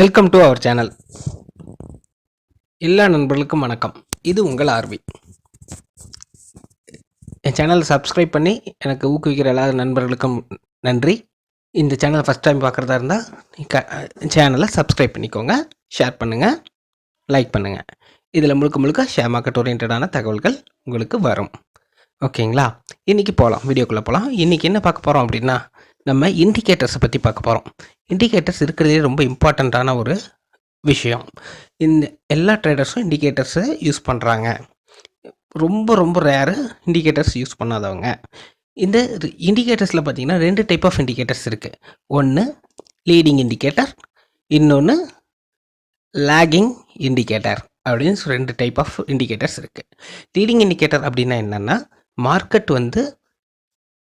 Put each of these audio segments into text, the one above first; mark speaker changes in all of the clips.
Speaker 1: Welcome to our channel. எல்லா நண்பர்களுக்கும் வணக்கம். இது உங்கள் ஆர்வி. என் சேனலை சப்ஸ்கிரைப் பண்ணி எனக்கு ஊக்குவிக்கிற எல்லா நண்பர்களுக்கும் நன்றி. இந்த சேனலை ஃபஸ்ட் டைம் பார்க்குறதா இருந்தால் சேனலை சப்ஸ்கிரைப் பண்ணிக்கோங்க, ஷேர் பண்ணுங்கள், லைக் பண்ணுங்கள். இதில் முழுக்க ஷேர் மார்க்கெட் ஓரியன்டான தகவல்கள் உங்களுக்கு வரும். ஓகேங்களா? இன்றைக்கி போகலாம், வீடியோக்குள்ளே போகலாம். இன்றைக்கி என்ன பார்க்க போகிறோம் அப்படின்னா, நம்ம இண்டிகேட்டர்ஸை பற்றி பார்க்க போகிறோம். இண்டிகேட்டர்ஸ் இருக்கிறதே ரொம்ப இம்பார்ட்டண்ட்டான ஒரு விஷயம். இந்த எல்லா ட்ரேடர்ஸும் இண்டிகேட்டர்ஸை யூஸ் பண்ணுறாங்க. ரொம்ப ரேரு இண்டிகேட்டர்ஸ் யூஸ் பண்ணாதவங்க. இந்த இண்டிகேட்டர்ஸில் பார்த்தீங்கன்னா 2 டைப் ஆஃப் இண்டிகேட்டர்ஸ் இருக்குது. ஒன்று லீடிங் இண்டிகேட்டர், இன்னொன்று லேகிங் இண்டிகேட்டர் அப்படின்னு 2 டைப் ஆஃப் இண்டிகேட்டர்ஸ் இருக்குது. லீடிங் இண்டிகேட்டர் அப்படின்னா என்னென்னா, மார்க்கெட் வந்து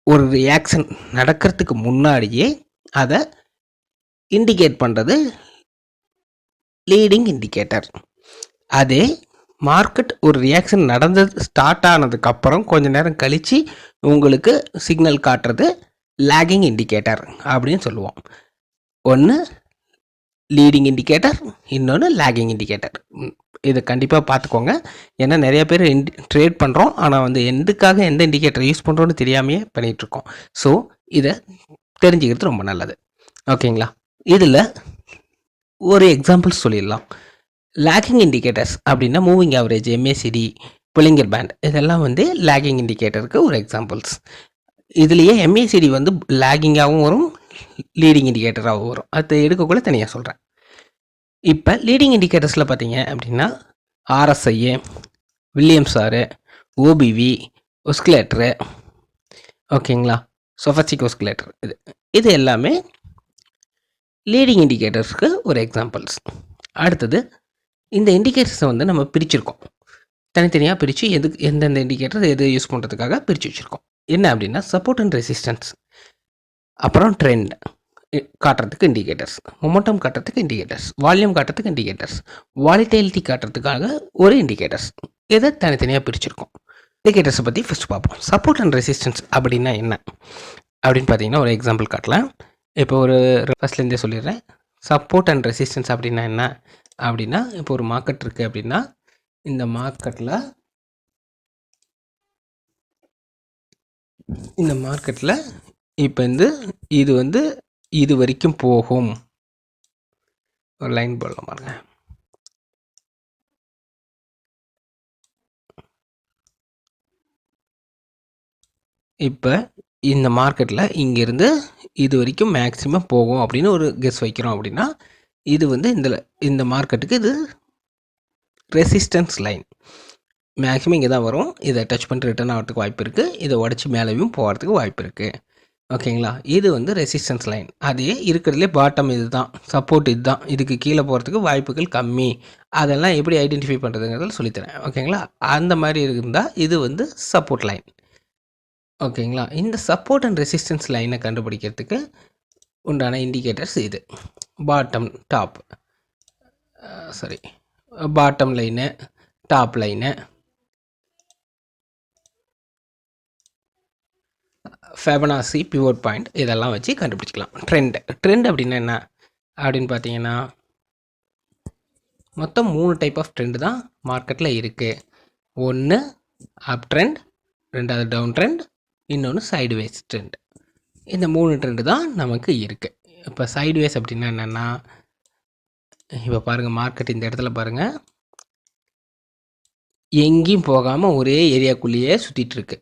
Speaker 1: ஒரு ரியாக்ஷன் நடக்கிறதுக்கு முன்னாடியே அதை இண்டிகேட் பண்ணுறது லீடிங் இண்டிகேட்டர். அதே மார்க்கெட் ஒரு ரியாக்ஷன் நடந்தது ஸ்டார்ட் ஆனதுக்கப்புறம் கொஞ்சம் நேரம் கழித்து உங்களுக்கு சிக்னல் காட்டுறது லேகிங் இண்டிகேட்டர் அப்படின்னு சொல்லுவோம். ஒன்று லீடிங் இண்டிகேட்டர், இன்னொன்று லேகிங் இண்டிகேட்டர். இதை கண்டிப்பாக பார்த்துக்கோங்க. ஏன்னா நிறைய பேர் ட்ரேட் பண்ணுறோம், ஆனால் வந்து எதுக்காக எந்த இண்டிகேட்டர் யூஸ் பண்ணுறோன்னு தெரியாமையே பண்ணிகிட்ருக்கோம். ஸோ இதை தெரிஞ்சுக்கிறது ரொம்ப நல்லது. ஓகேங்களா? இதில் ஒரு எக்ஸாம்பிள்ஸ் சொல்லிடலாம். லேகிங் இண்டிகேட்டர்ஸ் அப்படின்னா மூவிங் ஆவரேஜ், எம்ஏசிடி, புல்லிங்கர் பேண்ட், இதெல்லாம் வந்து லேகிங் இண்டிகேட்டருக்கு ஒரு எக்ஸாம்பிள்ஸ். இதுலேயே எம்ஏசிடி வந்து லேகிங்காகவும் வரும், லீடிங் இண்டிகேட்டராகவும் வரும். அதை எடுக்கக்குள்ள தனியாக சொல்கிறேன். இப்போ லீடிங் இண்டிகேட்டர்ஸில் பார்த்தீங்க அப்படின்னா ஆர்எஸ்ஐஏ, வில்லியம்ஸாரு, ஓபிவி, ஒஸ்கிலேட்டரு, ஓகேங்களா, சொஃபஸ்டிக் ஒஸ்கிலேட்டர், இது எல்லாமே லீடிங் இண்டிகேட்டர்ஸ்க்கு ஒரு எக்ஸாம்பிள்ஸ். அடுத்தது இந்த இண்டிகேட்டர்ஸை வந்து நம்ம பிரிச்சுருக்கோம், தனித்தனியாக பிரித்து எந்தெந்த இண்டிகேட்டர் எது யூஸ் பண்ணுறதுக்காக பிரித்து வச்சுருக்கோம். என்ன அப்படின்னா சப்போர்ட் அண்ட் ரெசிஸ்டன்ஸ், அப்புறம் ட்ரெண்ட் காட்டுறதுக்கு இண்டிகேட்டர்ஸ், மொமெண்டம் காட்டுறதுக்கு இண்டிகேட்டர்ஸ், வால்யூம் காட்டுறதுக்கு இண்டிகேட்டர்ஸ், வாலிட்டிலிட்டி காட்டுறதுக்காக ஒரு இண்டிகேட்டர்ஸ். இதை தனித்தனியாக பிரிச்சுருக்கோம். இண்டிகேட்டர்ஸை பற்றி ஃபஸ்ட் பார்ப்போம். சப்போர்ட் அண்ட் ரெசிஸ்டன்ஸ் அப்படின்னா என்ன அப்படின்னு பார்த்தீங்கன்னா ஒரு எக்ஸாம்பிள் காட்டலாம். இப்போ ஒரு ஃபஸ்ட்லேருந்தே சொல்லிடுறேன். சப்போர்ட் அண்ட் ரெசிஸ்டன்ஸ் அப்படின்னா என்ன அப்படின்னா, இப்போ ஒரு மார்க்கெட் இருக்குது அப்படின்னா, இந்த மார்க்கெட்டில் இப்போ இது வந்து இது வரைக்கும் போகும். ஒரு லைன் போடலாம் பாருங்க. இப்போ இந்த மார்க்கெட்டில் இங்கேருந்து இது வரைக்கும் மேக்ஸிமம் போகும் அப்படின்னு ஒரு கெஸ் வைக்கிறோம் அப்படின்னா, இது வந்து இந்த மார்க்கெட்டுக்கு இது ரெசிஸ்டன்ஸ் லைன். மேக்ஸிமம் இங்கே தான் வரும். இதை டச் பண்ணிட்டு ரிட்டர்ன் ஆகிறதுக்கு வாய்ப்பு இருக்குது, இதை உடச்சி மேலேயும் போகிறதுக்கு வாய்ப்பு இருக்குது. ஓகேங்களா? இது வந்து ரெசிஸ்டன்ஸ் லைன். அதே இருக்கிறதுலே பாட்டம் இது தான், சப்போர்ட் இது தான், இதுக்கு கீழே போகிறதுக்கு வாய்ப்புகள் கம்மி. அதெல்லாம் எப்படி ஐடென்டிஃபை பண்ணுறதுங்கிறத சொல்லித்தரேன். ஓகேங்களா? அந்த மாதிரி இருந்தால் இது வந்து சப்போர்ட் லைன். ஓகேங்களா? இந்த சப்போர்ட் அண்ட் ரெசிஸ்டன்ஸ் லைனை கண்டுபிடிக்கிறதுக்கு உண்டான இண்டிகேட்டர்ஸ் இது. Bottom line, top line, Fibonacci, pivot point, இதெல்லாம் வச்சு கண்டுபிடிச்சிக்கலாம். ட்ரெண்ட் அப்படின்னா என்ன அப்படின்னு பார்த்தீங்கன்னா, மொத்தம் 3 டைப் ஆஃப் ட்ரெண்டு தான் மார்க்கெட்டில் இருக்குது. ஒன்று அப் ட்ரெண்ட், ரெண்டாவது டவுன் ட்ரெண்ட், இன்னொன்று சைடுவேஸ் ட்ரெண்ட். இந்த 3 ட்ரெண்டு தான் நமக்கு இருக்குது. இப்போ சைடுவேஸ் அப்படின்னா என்னென்னா, இப்போ பாருங்கள், மார்க்கெட் இந்த இடத்துல பாருங்கள், எங்கேயும் போகாமல் ஒரே ஏரியாக்குள்ளேயே சுற்றிட்டுருக்கு.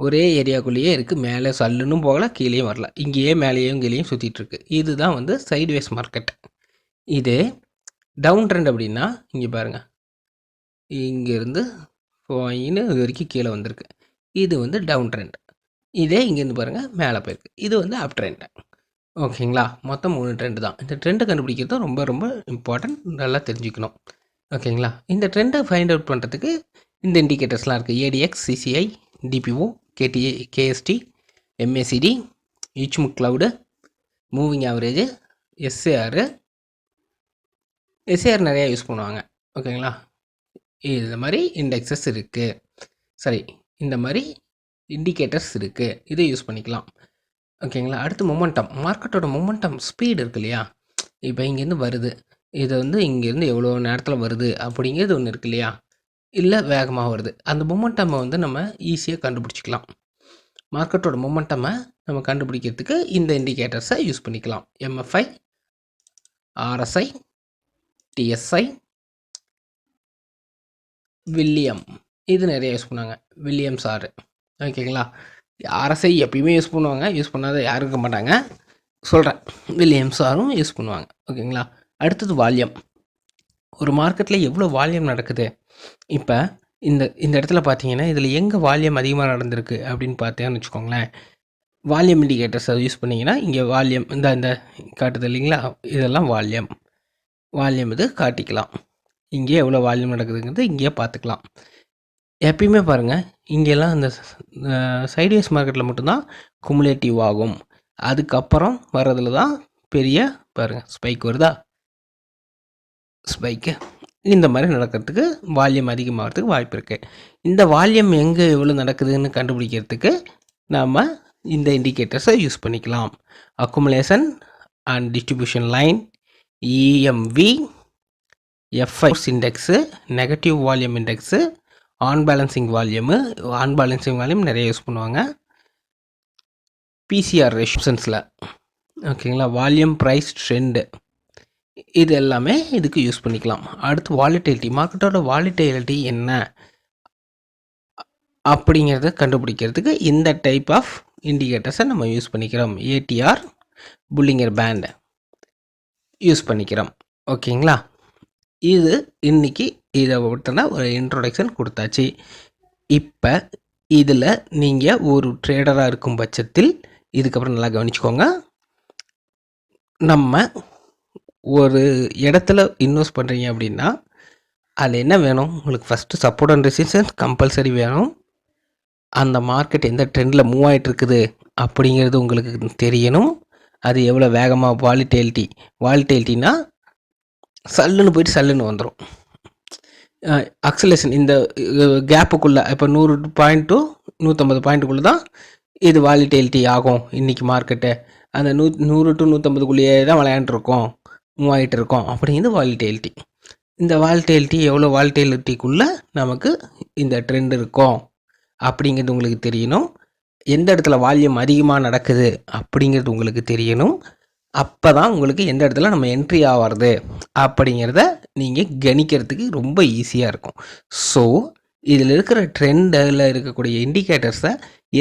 Speaker 1: ஒரே ஏரியாக்குள்ளேயே இருக்குது. மேலே சல்லுன்னு போகல, கீழேயும் வரல, இங்கேயே மேலேயும் கீழேயும் சுற்றிட்டுருக்கு. இதுதான் வந்து சைடுவேஸ் மார்க்கெட். இதே டவுன் ட்ரெண்ட் அப்படின்னா, இங்கே பாருங்கள், இங்கேருந்து போயின்னு இது வரைக்கும் கீழே வந்திருக்கு. இது வந்து டவுன் ட்ரெண்ட். இதே இங்கேருந்து பாருங்கள் மேலே போயிருக்கு. இது வந்து அப் ட்ரெண்ட். ஓகேங்களா? மொத்தம் 3 ட்ரெண்டு தான். இந்த ட்ரெண்டை கண்டுபிடிக்கிறது ரொம்ப இம்பார்ட்டன்ட், நல்லா தெரிஞ்சுக்கணும். ஓகேங்களா? இந்த ட்ரெண்டை ஃபைண்ட் அவுட் பண்ணுறதுக்கு இந்த இண்டிகேட்டர்ஸ்லாம் இருக்குது. A.D.X, CCI, DPO, KTA, KST, MACD, Ichimoku cloud, moving average, SAR நிறையா யூஸ் பண்ணுவாங்க. ஓகேங்களா? இந்த மாதிரி இண்டெக்ஸஸ் இருக்குது. சரி, இந்த மாதிரி இண்டிகேட்டர்ஸ் இருக்குது, இதை யூஸ் பண்ணிக்கலாம். ஓகேங்களா? அடுத்து மொமெண்டம். மார்க்கெட்டோட மொமெண்டம் ஸ்பீடு இருக்கு இல்லையா, இப்போ இங்கேருந்து வருது. இது வந்து இங்கேருந்து எவ்வளோ நேரத்தில் வருது அப்படிங்கிறது ஒன்று இருக்கு இல்லையா? இல்லை வேகமாக வருது. அந்த மொமெண்டமை வந்து நம்ம ஈஸியாக கண்டுபிடிச்சிக்கலாம். மார்க்கெட்டோட மொமெண்டமை நம்ம கண்டுபிடிக்கிறதுக்கு இந்த இண்டிகேட்டர்ஸை யூஸ் பண்ணிக்கலாம். எம்எஃப்ஐ, ஆர்எஸ்ஐ, டிஎஸ்ஐ, வில்லியம், இது நிறைய யூஸ் பண்ணுவாங்க. வில்லியம்ஸ் ஆர், ஓகேங்களா? ஆர்எஸ்ஐ எப்பயுமே யூஸ் பண்ணுவாங்க, யூஸ் பண்ணாத யாரும் இருக்க மாட்டாங்க. சொல்கிறேன், வில்லியம்ஸ் ஆரும் யூஸ் பண்ணுவாங்க, ஓகேங்களா? அடுத்தது வால்யூம். ஒரு மார்க்கெட்டில் எவ்வளோ வால்யூம் நடக்குது. இப்போ இந்த இந்த இடத்துல பார்த்தீங்கன்னா இதில் எங்கே வால்யூம் அதிகமாக நடந்திருக்கு அப்படின்னு பார்த்தேன்னு வச்சுக்கோங்களேன். வால்யூம் இண்டிகேட்டர்ஸ் அதை யூஸ் பண்ணிங்கன்னா இங்கே வால்யூம் இந்த காட்டுது இல்லைங்களா, இதெல்லாம் வால்யூம் இது காட்டிக்கலாம். இங்கே எவ்வளோ வால்யூம் நடக்குதுங்கிறது இங்கேயே பார்த்துக்கலாம். எப்பயுமே பாருங்கள், இங்கெல்லாம் இந்த சைட்வேஸ் மார்க்கெட்டில் மட்டும்தான் குமுலேட்டிவ் ஆகும். அதுக்கப்புறம் வர்றதுல தான் பெரிய பாருங்கள் ஸ்பைக் வருதா, ஸ்பைக்கு இந்த மாதிரி நடக்கிறதுக்கு வால்யூம் அதிகமாகிறதுக்கு வாய்ப்பு இருக்குது. இந்த வால்யூம் எங்கே எவ்வளோ நடக்குதுன்னு கண்டுபிடிக்கிறதுக்கு நாம் இந்த இண்டிகேட்டர்ஸை யூஸ் பண்ணிக்கலாம். Accumulation and distribution line, EMV, FI index, negative volume index, on balancing volume நிறைய யூஸ் பண்ணுவாங்க. பிசிஆர் ரெஷன்ஸில், ஓகேங்களா? வால்யூம் ப்ரைஸ் ட்ரெண்டு, இது எல்லாமே இதுக்கு யூஸ் பண்ணிக்கலாம். அடுத்து வாலிட்டிலிட்டி, மார்க்கெட்டோட வாலிட்டிலிட்டி என்ன அப்படிங்கிறத கண்டுபிடிக்கிறதுக்கு இந்த டைப் ஆஃப் இண்டிகேட்டர்ஸை நம்ம யூஸ் பண்ணிக்கிறோம். ஏடிஆர், புல்லிங்கர் பேண்ட் யூஸ் பண்ணிக்கிறோம், ஓகேங்களா? இது இன்றைக்கி இதை விட்டுனா ஒரு இன்ட்ரோடக்ஷன் கொடுத்தாச்சு. இப்போ இதில் நீங்கள் ஒரு ட்ரேடராக இருக்கும் பட்சத்தில் இதுக்கப்புறம் நல்லா கவனிச்சுக்கோங்க. நம்ம ஒரு இடத்துல இன்வெஸ்ட் பண்ணுறீங்க அப்படின்னா அதில் என்ன வேணும் உங்களுக்கு? First support and resistance compulsory வேணும். அந்த மார்க்கெட் எந்த ட்ரெண்டில் மூவ் ஆகிட்டு இருக்குது அப்படிங்கிறது உங்களுக்கு தெரியணும். அது எவ்வளோ வேகமாக வாலிட்டிலிட்டினா சல்லுன்னு போயிட்டு சல்லுன்னு வந்துடும். அக்சலேஷன் இந்த கேப்புக்குள்ளே இப்போ 100 பாயிண்ட் டு 150 பாயிண்ட்டுக்குள்ளே தான் இது வாலிட்டிலிட்டி ஆகும். இன்றைக்கி மார்க்கெட்டு அந்த 100 டு 150க்குள்ளேயே தான் விளையாண்டுருக்கோம், மூவ் ஆகிட்டு இருக்கோம் அப்படிங்கிறது வாலிட்டிலிட்டி. இந்த வாலிட்டிலிட்டி எவ்வளோ வாலிட்டிலிட்டிக்குள்ளே நமக்கு இந்த ட்ரெண்ட் இருக்கும் அப்படிங்கிறது உங்களுக்கு தெரியணும். எந்த இடத்துல வால்யூம் அதிகமாக நடக்குது அப்படிங்கிறது உங்களுக்கு தெரியணும். அப்போ தான் உங்களுக்கு எந்த இடத்துல நம்ம என்ட்ரி ஆகிறது அப்படிங்கிறத நீங்கள் கணிக்கிறதுக்கு ரொம்ப ஈஸியாக இருக்கும். ஸோ இதில் இருக்கிற ட்ரெண்டில் இருக்கக்கூடிய இண்டிகேட்டர்ஸை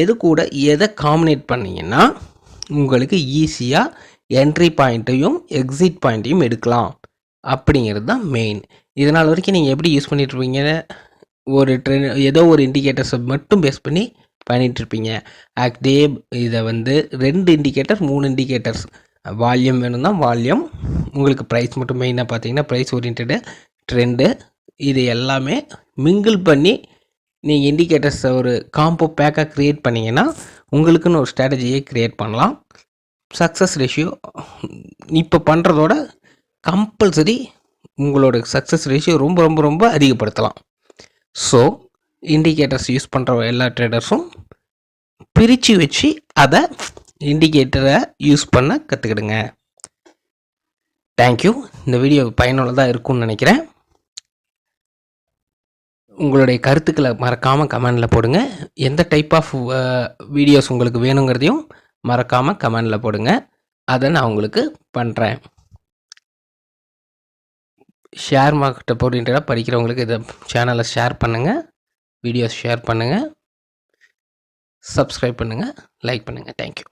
Speaker 1: எது கூட எதை காம்பினேட் பண்ணிங்கன்னா உங்களுக்கு ஈஸியாக என்ட்ரி பாயிண்ட்டையும் எக்ஸிட் பாயிண்ட்டையும் எடுக்கலாம் அப்படிங்கிறது தான் மெயின். இதனால் வரைக்கும் நீங்கள் எப்படி யூஸ் பண்ணிட்டுருப்பீங்க, ஒரு ஏதோ ஒரு இண்டிகேட்டர்ஸை மட்டும் பேஸ் பண்ணி பண்ணிகிட்ருப்பீங்க. அதே இதை வந்து 2 இண்டிகேட்டர் 3 இண்டிகேட்டர்ஸ், வால்யூம் வேணும்னா வால்யூம், உங்களுக்கு ப்ரைஸ் மட்டும் மெயினாக பார்த்தீங்கன்னா ப்ரைஸ் ஓரியன்டு ட்ரெண்டு, இது எல்லாமே மிங்கிள் பண்ணி நீங்கள் இண்டிகேட்டர்ஸை ஒரு காம்போ பேக்காக க்ரியேட் பண்ணிங்கன்னா உங்களுக்குன்னு ஒரு ஸ்ட்ராட்டஜியை க்ரியேட் பண்ணலாம். சக்ஸஸ் ரேஷியோ இப்போ பண்ணுறதோட கம்பல்சரி உங்களோட சக்ஸஸ் ரேஷியோ ரொம்ப ரொம்ப ரொம்ப அதிகப்படுத்தலாம். ஸோ இண்டிகேட்டர்ஸ் யூஸ் பண்ணுற எல்லா ட்ரேடர்ஸும் பிரித்து வச்சு அதை இண்டிகேட்டரை யூஸ் பண்ண கற்றுக்கிடுங்க. தேங்க்யூ. இந்த வீடியோ பயனுள்ளதாக இருக்கும்னு நினைக்கிறேன். உங்களுடைய கருத்துக்களை மறக்காமல் கமெண்டில் போடுங்க. எந்த டைப் ஆஃப் வீடியோஸ் உங்களுக்கு வேணுங்கிறதையும் மறக்காமல் கமெண்டில் போடுங்க. அதை நான் உங்களுக்கு பண்ணுறேன். ஷேர் மார்க்கெட்டை போட்டு படிக்கிறவங்களுக்கு இதை சேனலை ஷேர் பண்ணுங்கள், வீடியோஸ் ஷேர் பண்ணுங்கள், சப்ஸ்கிரைப் பண்ணுங்கள், லைக் பண்ணுங்கள். தேங்க்யூ.